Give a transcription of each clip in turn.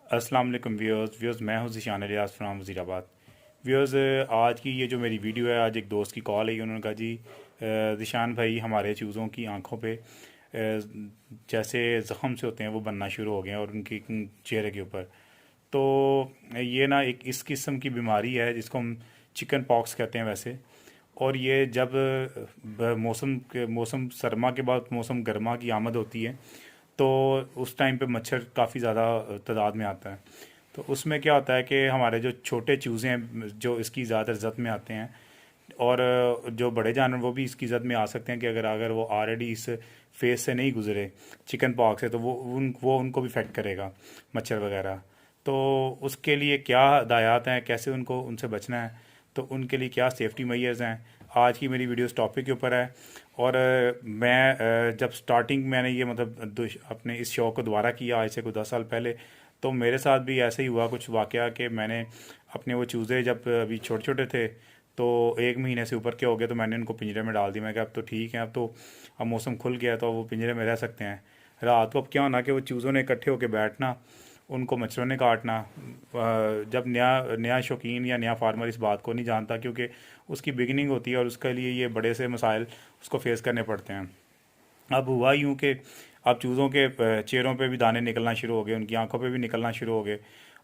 अस्सलाम वालेकुम व्यूअर्स मैं हूं ज़िशान इलियास फ्राम वज़ीराबाद। व्यूअर्स, आज की ये जो मेरी वीडियो है, आज एक दोस्त की कॉल आई। उन्होंने कहा जी ज़िशान भाई, हमारे चूज़ों की आंखों पे जैसे ज़ख़म से होते हैं वो बनना शुरू हो गए हैं और उनकी चेहरे के ऊपर। तो ये ना एक इस किस्म की बीमारी है जिसको हम चिकन पॉक्स कहते हैं वैसे। और ये जब मौसम सरमा के बाद मौसम गर्मा की आमद होती है, तो उस टाइम पे मच्छर काफ़ी ज़्यादा तादाद में आता है। तो उसमें क्या होता है कि हमारे जो छोटे चूज़े हैं जो इसकी ज़्यादा जद में आते हैं, और जो बड़े जानवर वो भी इसकी जद में आ सकते हैं कि अगर अगर वो ऑलरेडी इस फेज से नहीं गुजरे चिकन पॉक्स से, तो वो उनको भी इफेक्ट करेगा, मच्छर वगैरह। तो उसके लिए क्या हदायत हैं, कैसे उनको उनसे बचना है, तो उनके लिए क्या सेफ्टी मेजर्स हैं, आज की मेरी वीडियो इस टॉपिक के ऊपर है। और जब स्टार्टिंग मैंने ये मतलब अपने इस शौक़ को दोबारा किया आज से कुछ 10 साल पहले, तो मेरे साथ भी ऐसे ही हुआ कुछ वाक़या कि मैंने अपने वो चूज़े जब अभी छोटे छोटे थे, तो 1 महीने से ऊपर के हो गए, तो मैंने उनको पिंजरे में डाल दिया। मैं कहा अब तो ठीक है, अब मौसम खुल गया है, तो वो पिंजरे में रह सकते हैं। रात को अब क्या होना कि वो चूज़ों ने इकट्ठे होकर बैठना, उनको मच्छरों ने काटना। जब नया नया शौकीन या नया फार्मर इस बात को नहीं जानता, क्योंकि उसकी बिगिनिंग होती है और उसके लिए ये बड़े से मसाइल उसको फेस करने पड़ते हैं। अब हुआ यूँ कि अब चूज़ों के चेहरों पे भी दाने निकलना शुरू हो गए, उनकी आंखों पे भी निकलना शुरू हो गए,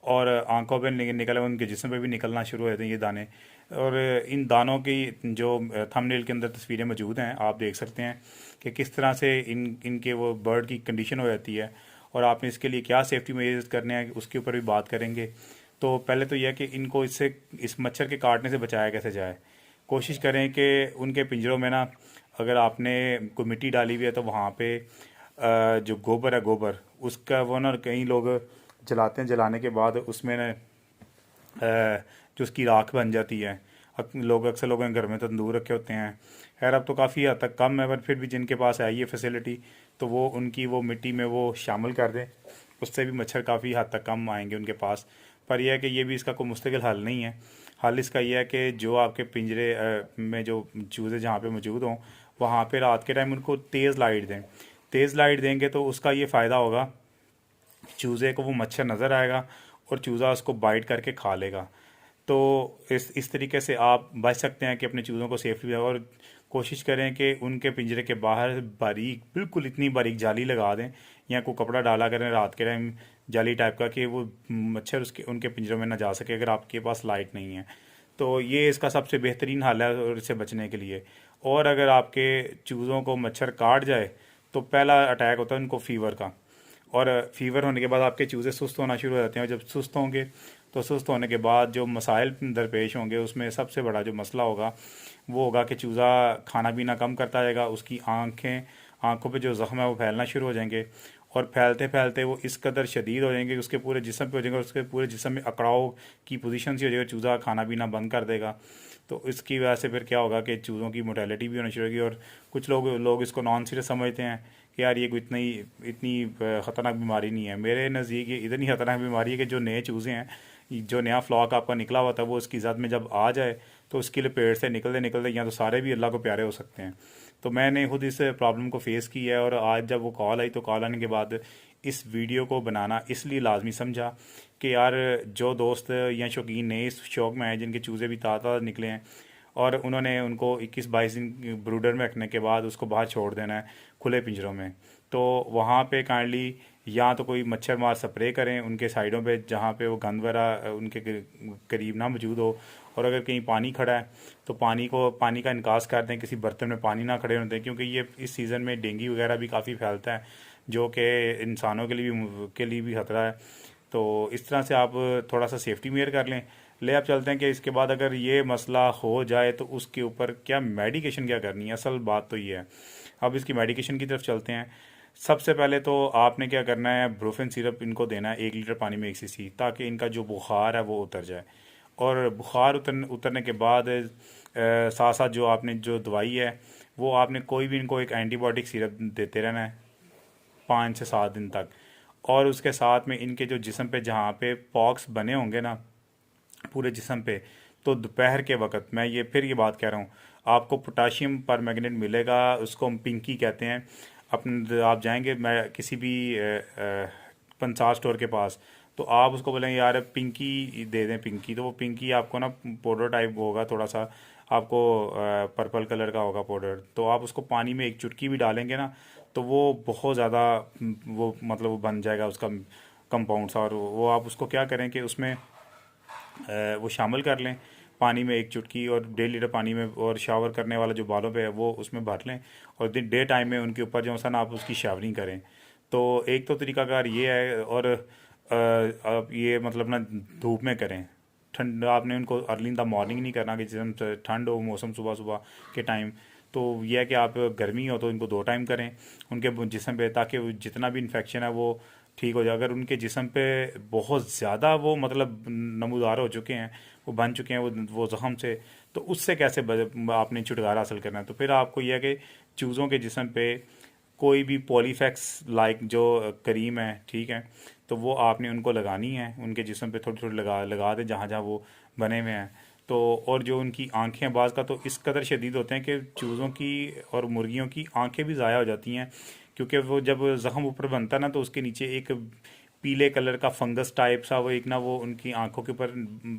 और आंखों पे निकले उनके जिस्म पे भी निकलना शुरू हो जाते हैं ये दाने। और इन दानों की जो थंबनेल के अंदर तस्वीरें मौजूद हैं, आप देख सकते हैं कि किस तरह से इनके वो बर्ड की कंडीशन हो जाती है, और आपने इसके लिए क्या सेफ्टी मेजर्स करने हैं उसके ऊपर भी बात करेंगे। तो पहले तो यह है कि इनको इस मच्छर के काटने से बचाया कैसे जाए। कोशिश करें कि उनके पिंजरों में ना, अगर आपने कोई मिट्टी डाली हुई है तो वहाँ पे जो गोबर है, गोबर उसका वो ना कई लोग जलाते हैं, जलाने के बाद उसमें ना जो उसकी राख बन जाती है। अक्सर लोगों ने घर में तंदूर रखे होते हैं। खैर अब तो काफ़ी हद तक कम है, पर फिर भी जिनके पास है ये फैसिलिटी, तो वो उनकी वो मिट्टी में वो शामिल कर दें। उससे भी मच्छर काफ़ी हद तक कम आएंगे उनके पास। पर यह है कि ये भी इसका कोई मुस्तकिल हल नहीं है। हल इसका यह है कि जो आपके पिंजरे में जो चूज़े जहाँ पे मौजूद हों, वहाँ पे रात के टाइम उनको तेज़ लाइट दें। तेज़ लाइट देंगे तो उसका ये फ़ायदा होगा, चूज़े को वो मच्छर नज़र आएगा और चूज़ा उसको बाइट करके खा लेगा। तो इस तरीके से आप बच सकते हैं कि अपने चूज़ों को सेफली। और कोशिश करें कि उनके पिंजरे के बाहर बारीक, बिल्कुल इतनी बारीक जाली लगा दें, या कोई कपड़ा डाला करें रात के टाइम जाली टाइप का, कि वो मच्छर उसके उनके पिंजरों में ना जा सके अगर आपके पास लाइट नहीं है। तो ये इसका सबसे बेहतरीन हल है और इससे बचने के लिए। और अगर आपके चूज़ों को मच्छर काट जाए, तो पहला अटैक होता है उनको फ़ीवर का। और फीवर होने के बाद आपके चूज़े सुस्त होना शुरू हो जाते हैं, और जब सुस्त होंगे तो सुस्त होने के बाद जो मसाइल दरपेश होंगे, उसमें सबसे बड़ा जो मसला होगा वो होगा कि चूज़ा खाना पीना कम करता जाएगा, उसकी आंखों पे जो ज़ख्म है वो फैलना शुरू हो जाएंगे, और फैलते फैलते वो इस कदर शदीद हो जाएंगे कि उसके पूरे जिस्म पे हो जाएंगे, और उसके पूरे जिस्म में अकड़ाव की पोजीशन से हो जाएगा, चूज़ा खाना पीना बंद कर देगा। तो इसकी वजह से फिर क्या होगा कि चूज़ों की मोर्टेलिटी भी होनी शुरू होगी। और कुछ लोग इसको नॉन सीरियस समझते हैं कि यार ये कोई इतनी ख़तरनाक बीमारी नहीं है। मेरे नज़दीक ये इतनी ख़तरनाक बीमारी है कि जो नए चूज़े हैं, जो नया फ्लॉक आपका निकला हुआ था, वो उसकी ज़द में जब आ जाए तो उसके लिए पेड़ से निकलते निकलते या तो सारे भी अल्लाह को प्यारे हो सकते हैं। तो मैंने खुद इस प्रॉब्लम को फेस किया है, और आज जब वो कॉल आई तो कॉल आने के बाद इस वीडियो को बनाना इसलिए लाजमी समझा कि यार जो दोस्त या शौकीन नए इस शौक़ में आए, जिनके चूज़े भी ताज़ा निकले हैं, और उन्होंने उनको 21-22 दिन ब्रूडर में रखने के बाद उसको बाहर छोड़ देना है खुले पिंजरों में, तो वहाँ पे काइंडली या तो कोई मच्छर मार स्प्रे करें उनके साइडों पे जहाँ पे वो गंद वगैरह उनके करीब ना मौजूद हो। और अगर कहीं पानी खड़ा है तो पानी का निकास कर दें, किसी बर्तन में पानी ना खड़े होने दें, क्योंकि ये इस सीज़न में डेंगू वगैरह भी काफ़ी फैलता है, जो कि इंसानों के लिए भी ख़तरा है। तो इस तरह से आप थोड़ा सा सेफ्टी मेयर कर लें। ले आप चलते हैं कि इसके बाद अगर ये मसला हो जाए तो उसके ऊपर क्या मेडिकेशन क्या करनी है। असल बात तो ये है। अब इसकी मेडिकेशन की तरफ चलते हैं। सबसे पहले तो आपने क्या करना है, ब्रोफेन सिरप इनको देना है 1 लीटर पानी में 1 cc, ताकि इनका जो बुखार है वो उतर जाए। और बुखार उतरने के बाद साथ साथ जो आपने जो दवाई है, वो आपने कोई भी इनको एक एंटीबायोटिक सिरप देते रहना है 5 से 7 दिन तक। और उसके साथ में इनके जो जिस्म पे जहाँ पे पॉक्स बने होंगे ना पूरे जिस्म पे, तो दोपहर के वक्त मैं ये बात कह रहा हूँ, आपको पोटाशियम पर मैग्नेट मिलेगा, उसको हम पिंकी कहते हैं। आप जाएंगे मैं किसी भी पंसार स्टोर के पास, तो आप उसको बोलेंगे यार पिंकी दे दें पिंकी, तो वो पिंकी आपको ना पाउडर टाइप होगा थोड़ा सा, आपको पर्पल कलर का होगा पाउडर, तो आप उसको पानी में एक चुटकी भी डालेंगे ना तो वो बहुत ज़्यादा वो मतलब वो बन जाएगा उसका कंपाउंड सा। और वो आप उसको क्या करें कि उसमें वो शामिल कर लें पानी में एक चुटकी, और 1.5 लीटर पानी में, और शावर करने वाला जो बालों पे है वो उसमें भर लें, और दिन डे टाइम में उनके ऊपर जो है ना आप उसकी शावरिंग करें। तो एक तो तरीकाकार ये है, और आप ये मतलब ना धूप में करें। ठंड आपने उनको अर्ली इन द मॉर्निंग नहीं करना कि जिसम से ठंड हो मौसम सुबह सुबह के टाइम। तो यह है कि आप गर्मी हो तो इनको 2 टाइम करें उनके जिसम पे, ताकि वो जितना भी इन्फेक्शन है वो ठीक हो जाए। अगर उनके जिसम पे बहुत ज़्यादा वो मतलब नमूदार हो चुके हैं, वो बन चुके हैं वो ज़ख़म से, तो उससे कैसे आपने छुटकारा हासिल करना है। तो फिर आपको यह है कि चूज़ों के जिसम पे कोई भी पॉलीफैक्स लाइक जो करीम है, ठीक है, तो वो आपने उनको लगानी है उनके जिस्म पे, थोड़ी थोड़ी लगा लगा दें जहाँ जहाँ वो बने हुए हैं। तो और जो उनकी आंखें बाज़ का तो इस कदर शदीद होते हैं कि चूज़ों की और मुर्गियों की आंखें भी ज़ाया हो जाती हैं, क्योंकि वो जब ज़ख़म ऊपर बनता है ना तो उसके नीचे एक पीले कलर का फंगस टाइप सा वो एक ना वो उनकी आंखों के ऊपर,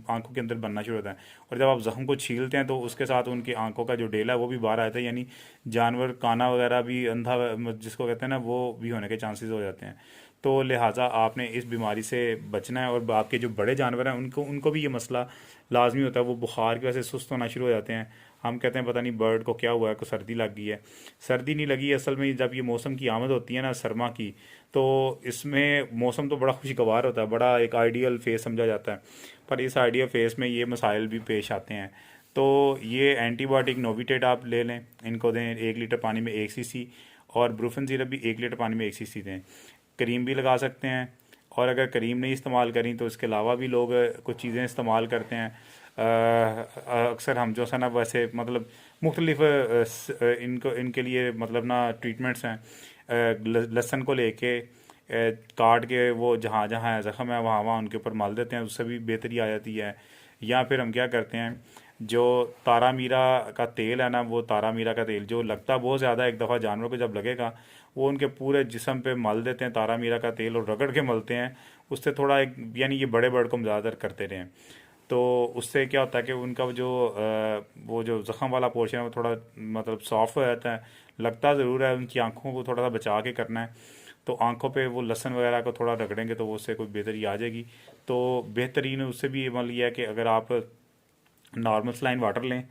आंखों के अंदर बनना शुरू होता है। और जब आप ज़ख़म को छीलते हैं तो उसके साथ उनकी आंखों का जो डेला है वो भी बाहर आता है, यानी जानवर काना वगैरह भी, अंधा जिसको कहते हैं ना, वो भी होने के चांसेस हो जाते हैं। तो लिहाजा आपने इस बीमारी से बचना है। और आपके जो बड़े जानवर हैं उनको उनको भी ये मसला लाजमी होता है, वो बुखार की वजह से सुस्त होना शुरू हो जाते हैं। हम कहते हैं पता नहीं बर्ड को क्या हुआ है, को सर्दी लग गई है। सर्दी नहीं लगी, असल में जब ये मौसम की आमद होती है ना सरमा की, तो इसमें मौसम तो बड़ा खुशगवार होता है, बड़ा एक आइडियल फेस समझा जाता है, पर इस आइडियल फेस में ये मसाइल भी पेश आते हैं। तो ये एंटीबायोटिक नोविटेट आप ले लें, इनको दें 1 लीटर पानी में 1 cc, और ब्रूफन सिरप भी 1 लीटर पानी में 1 cc दें। करीम भी लगा सकते हैं, और अगर करीम नहीं इस्तेमाल करी तो इसके अलावा भी लोग कुछ चीज़ें इस्तेमाल करते हैं। अक्सर हम जो है ना वैसे मतलब मुख्तलिफ इनको इनके लिए मतलब ना ट्रीटमेंट्स हैं। लहसुन को लेके काट के वो जहाँ जहाँ ज़ख़म है वहाँ वहाँ उनके ऊपर मल देते हैं, उससे भी बेहतरी आ जाती है। या फिर हम क्या करते हैं, जो तारा मीरा का तेल है ना, वो तारा मीरा का तेल जो लगता बहुत ज़्यादा, एक दफ़ा जानवर को जब लगेगा वो उनके पूरे जिस्म पे मल देते हैं तारा मीरा का तेल, और रगड़ के मलते हैं उससे थोड़ा एक, यानी ये बड़े बर्ड को हम ज़्यादातर करते रहे हैं। तो उससे क्या होता है कि उनका वो जो ज़ख़म वाला पोर्शन है वो थोड़ा मतलब सॉफ्ट हो जाता है। लगता ज़रूर है, उनकी आंखों को थोड़ा सा बचा के करना है। तो आंखों पे वो लहसुन वगैरह को थोड़ा रगड़ेंगे तो वो उससे कोई बेहतरी आ जाएगी। तो बेहतरीन उससे भी मतलब ये है कि अगर आप नॉर्मल सलाइन वाटर लें,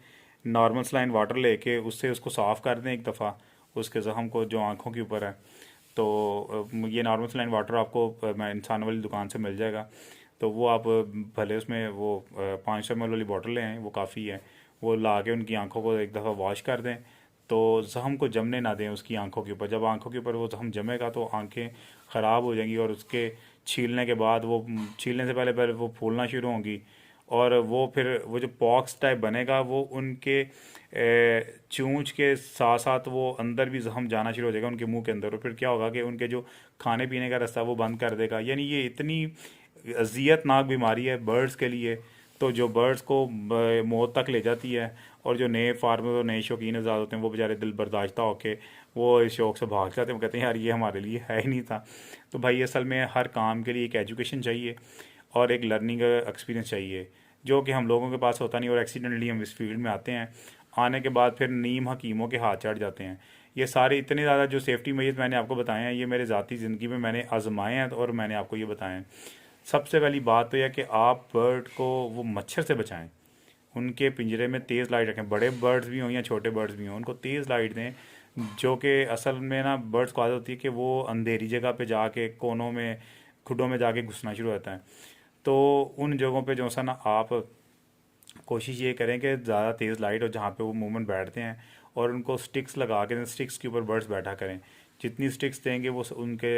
नॉर्मल सलाइन वाटर लेके उससे उसको साफ़ कर दें एक दफ़ा, उसके ज़ख़म को जो आंखों के ऊपर है। तो ये नॉर्मल सलाइन वाटर आपको मैं इंसान वाली दुकान से मिल जाएगा। तो वो आप भले उसमें वो 500 ml वाली बॉटल लें, वो काफ़ी है। वो ला के उनकी आंखों को एक दफ़ा वॉश कर दें, तो ज़ख़म को जमने ना दें उसकी आंखों के ऊपर। जब आंखों के ऊपर वो ज़ख़म जमेगा तो आंखें ख़राब हो जाएंगी, और उसके छीलने के बाद वो, छीलने से पहले पहले वो फूलना शुरू होंगी, और वो फिर वो जो पॉक्स टाइप बनेगा वो उनके चूंच के साथ साथ वो अंदर भी जख्म जाना शुरू हो जाएगा उनके मुंह के अंदर, और फिर क्या होगा कि उनके जो खाने पीने का रास्ता वो बंद कर देगा। यानी ये इतनी अजियतनाक बीमारी है बर्ड्स के लिए, तो जो बर्ड्स को मौत तक ले जाती है। और जो नए फार्मर और नए शौकीन आज़ाद होते हैं वो बेचारे दिल बर्दाश्ता होके वो इस शौक़ से भाग जाते हैं, वो कहते हैं यार ये हमारे लिए है ही नहीं था। तो भाई असल में हर काम के लिए एक एजुकेशन चाहिए और एक लर्निंग एक्सपीरियंस चाहिए, जो कि हम लोगों के पास होता नहीं, और एक्सीडेंटली हम इस फील्ड में आते हैं। आने के बाद फिर नीम हकीमों के हाथ चढ़ जाते हैं। ये सारे इतने ज़्यादा जो सेफ्टी मेजर्स मैंने आपको बताए हैं, ये मेरे ज़ाती ज़िंदगी में मैंने आजमाए हैं और मैंने आपको ये बताए हैं। सबसे पहली बात तो यह कि आप बर्ड को वो मच्छर से बचाएं, उनके पिंजरे में तेज़ लाइट रखें, बड़े बर्ड्स भी हों या छोटे बर्ड्स भी हों, उनको तेज़ लाइट दें। जो कि असल में ना बर्ड्स को आदत होती है कि वो अंधेरी जगह पे जाके कोनों में खुडों में जाके घुसना शुरू होता है। तो उन जगहों पे जो सा ना आप कोशिश ये करें कि ज़्यादा तेज़ लाइट हो जहाँ पे वो मूवमेंट बैठते हैं, और उनको स्टिक्स लगा के स्टिक्स के ऊपर बर्ड्स बैठा करें। जितनी स्टिक्स देंगे वो उनके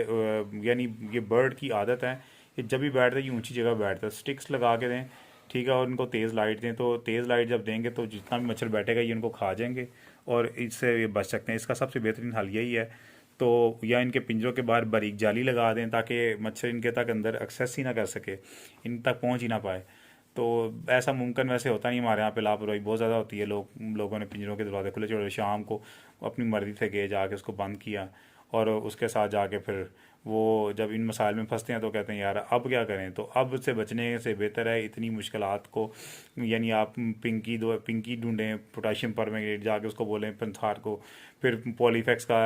यानी ये बर्ड की आदत है कि जब भी बैठते हैं ये ऊंची जगह बैठता है, स्टिक्स लगा के दें, ठीक है। और उनको तेज़ लाइट दें, तो तेज़ लाइट जब देंगे तो जितना भी मच्छर बैठेगा ये उनको खा जाएंगे और इससे ये बच सकते हैं। इसका सबसे बेहतरीन हल यही है। तो या इनके पिंजरों के बाहर बारीक जाली लगा दें ताकि मच्छर इनके तक अंदर एक्सेस ही ना कर सके, इन तक पहुंच ही ना पाए। तो ऐसा मुमकिन वैसे होता नहीं, हमारे यहाँ पे लापरवाही बहुत ज़्यादा होती है। लोगों ने पिंजरों के दरवाजे खुले छोड़े, शाम को अपनी मर्ज़ी से गए जाके उसको बंद किया और उसके साथ जाके फिर वो जब इन मसाइल में फंसते हैं तो कहते हैं यार अब क्या करें। तो अब से बचने से बेहतर है इतनी मुश्किलात को, यानी आप पिंकी ढूंढें, पोटाशियम परमैंगनेट जाके उसको बोलें पंथार को, फिर पॉलीफेक्स का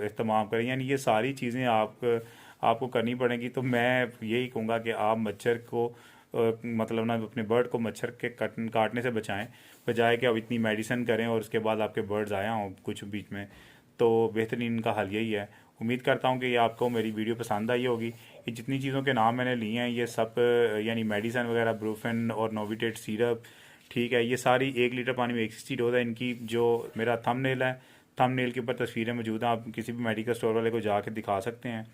इस्तेमाल करें। यानी ये सारी चीज़ें आपको करनी पड़ेंगी। तो मैं यही कहूँगा कि आप मच्छर को मतलब ना अपने बर्ड को मच्छर के काटने से बचाएं, बजाय कि अब इतनी मेडिसिन करें और उसके बाद आपके बर्ड्स आया हों कुछ बीच में। तो बेहतरीन इनका हल यही है। उम्मीद करता हूँ कि ये आपको मेरी वीडियो पसंद आई होगी। ये जितनी चीज़ों के नाम मैंने लिए हैं ये सब यानी मेडिसिन वगैरह, ब्रूफेन और नोविटेट सिरप, ठीक है, ये सारी 1 लीटर पानी में 160 डोज है। इनकी जो मेरा थंबनेल है, थंबनेल के ऊपर तस्वीरें मौजूद हैं, आप किसी भी मेडिकल स्टोर वाले को जाके दिखा सकते हैं।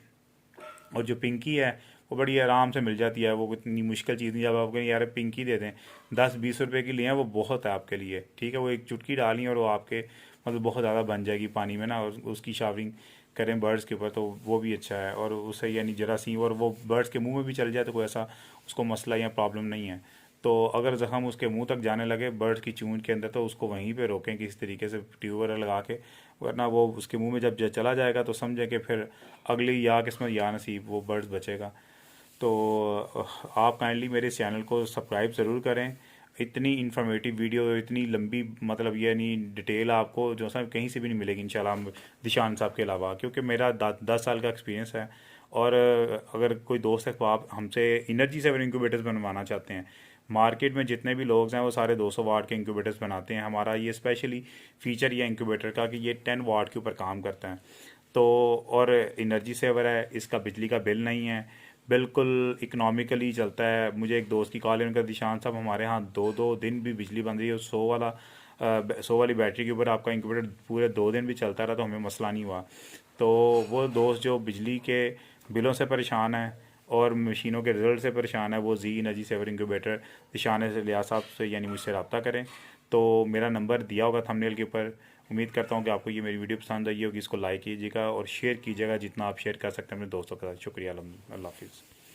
और जो पिंकी है वो बड़ी आराम से मिल जाती है, वो इतनी मुश्किल चीज़ नहीं। जब आप कहें यार पिंकी दे दें 10-20 रुपए की लिए हैं, वो बहुत है आपके लिए, ठीक है। वो एक चुटकी डाली और वो आपके मतलब बहुत ज़्यादा बन जाएगी पानी में ना, और उसकी शावरिंग करें बर्ड्स के ऊपर तो वो भी अच्छा है। और उससे यानी जरासीम और वो बर्ड्स के मुंह में भी चल जाए तो कोई ऐसा उसको मसला या प्रॉब्लम नहीं है। तो अगर ज़ख़म उसके मुंह तक जाने लगे बर्ड्स की चूंच के अंदर तो उसको वहीं पे रोकें किसी तरीके से ट्यूब वगैरह लगा के, वरना वो उसके मुंह में जब चला जाएगा तो समझें कि फिर अगली या किस्मत या नसीब वो बर्ड्स बचेगा। तो आप काइंडली मेरे इस चैनल को सब्सक्राइब ज़रूर करें। इतनी इन्फॉर्मेटिव वीडियो, इतनी लंबी, मतलब ये नहीं डिटेल आपको जो सा कहीं से भी नहीं मिलेगी इंशाल्लाह दिशान साहब के अलावा, क्योंकि मेरा 10 साल का एक्सपीरियंस है। और अगर कोई दोस्त है तो आप हमसे एनर्जी सेवर इंक्यूबेटर्स बनवाना चाहते हैं, मार्केट में जितने भी लोग हैं वो सारे 200 वाट के इंक्यूबेटर्स बनाते हैं। हमारा ये स्पेशली फ़ीचर ये इंक्यूबेटर का कि ये 10 वाट के ऊपर काम करता है। तो और एनर्जी सेवर है, इसका बिजली का बिल नहीं है, बिल्कुल इकनॉमिकली चलता है। मुझे एक दोस्त की कॉल है, उनका दिशान साहब हमारे यहाँ 2-2 दिन भी बिजली बंद रही है, 100 वाली बैटरी के ऊपर आपका इंक्यूबेटर पूरे 2 दिन भी चलता रहा तो हमें मसला नहीं हुआ। तो वो दोस्त जो बिजली के बिलों से परेशान है और मशीनों के रिजल्ट से परेशान है, वो जी एनर्जी सेवर इंक्यूबेटर दिशान से लिया साहब से यानी मुझसे रब्ता करें। तो मेरा नंबर दिया होगा थंबनेल के ऊपर। उम्मीद करता हूँ कि आपको ये मेरी वीडियो पसंद आई होगी। इसको लाइक कीजिएगा और शेयर कीजिएगा जितना आप शेयर कर सकते हैं अपने दोस्तों के साथ। शुक्रिया, अल्लाह हाफिज़।